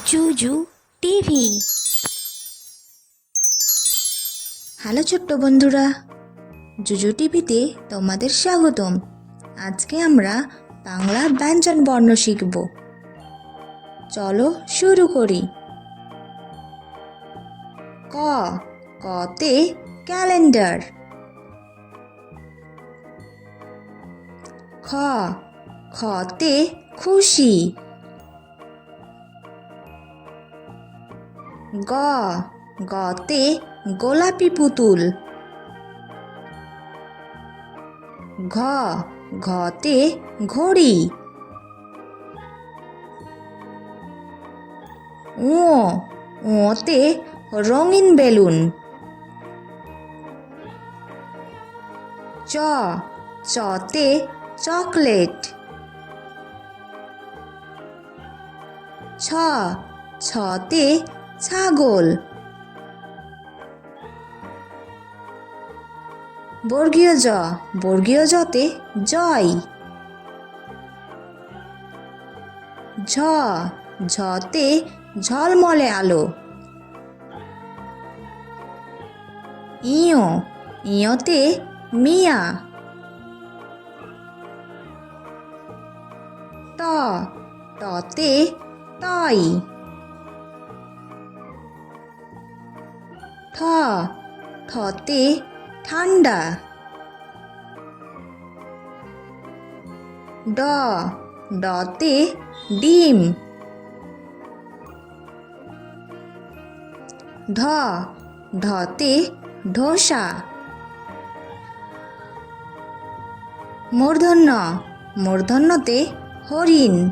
জুজু TV. Hello ছোট্ট বন্ধুরা, জুজু টিভিতে তোমাদের স্বাগতম। আজকে আমরা বাংলা ব্যঞ্জন বর্ণ শিখব। চলো শুরু করি। ক, কতে ক্যালেন্ডার। খ, খতে খুশি। গ, গতে গোলাপি পুতুল। ঘ, ঘতে ঘড়ি। ঙ, ঙতে রঙিন বেলুন। চ, চতে চকলেট। ছ, ছতে ছাগল। বর্গীয় জ, বর্গীয় জতে জয়। ঝ, ঝতে ঝলমলে আলো। ইয়, ইয়তে মিয়া। ট, টতে টয়। ঠ, ঠতে ঠান্ডা। ড, ডতে ডিম। ঢ, ঢতে ধোসা। মূর্ধন্য, মূর্ধন্যতে হরিণ।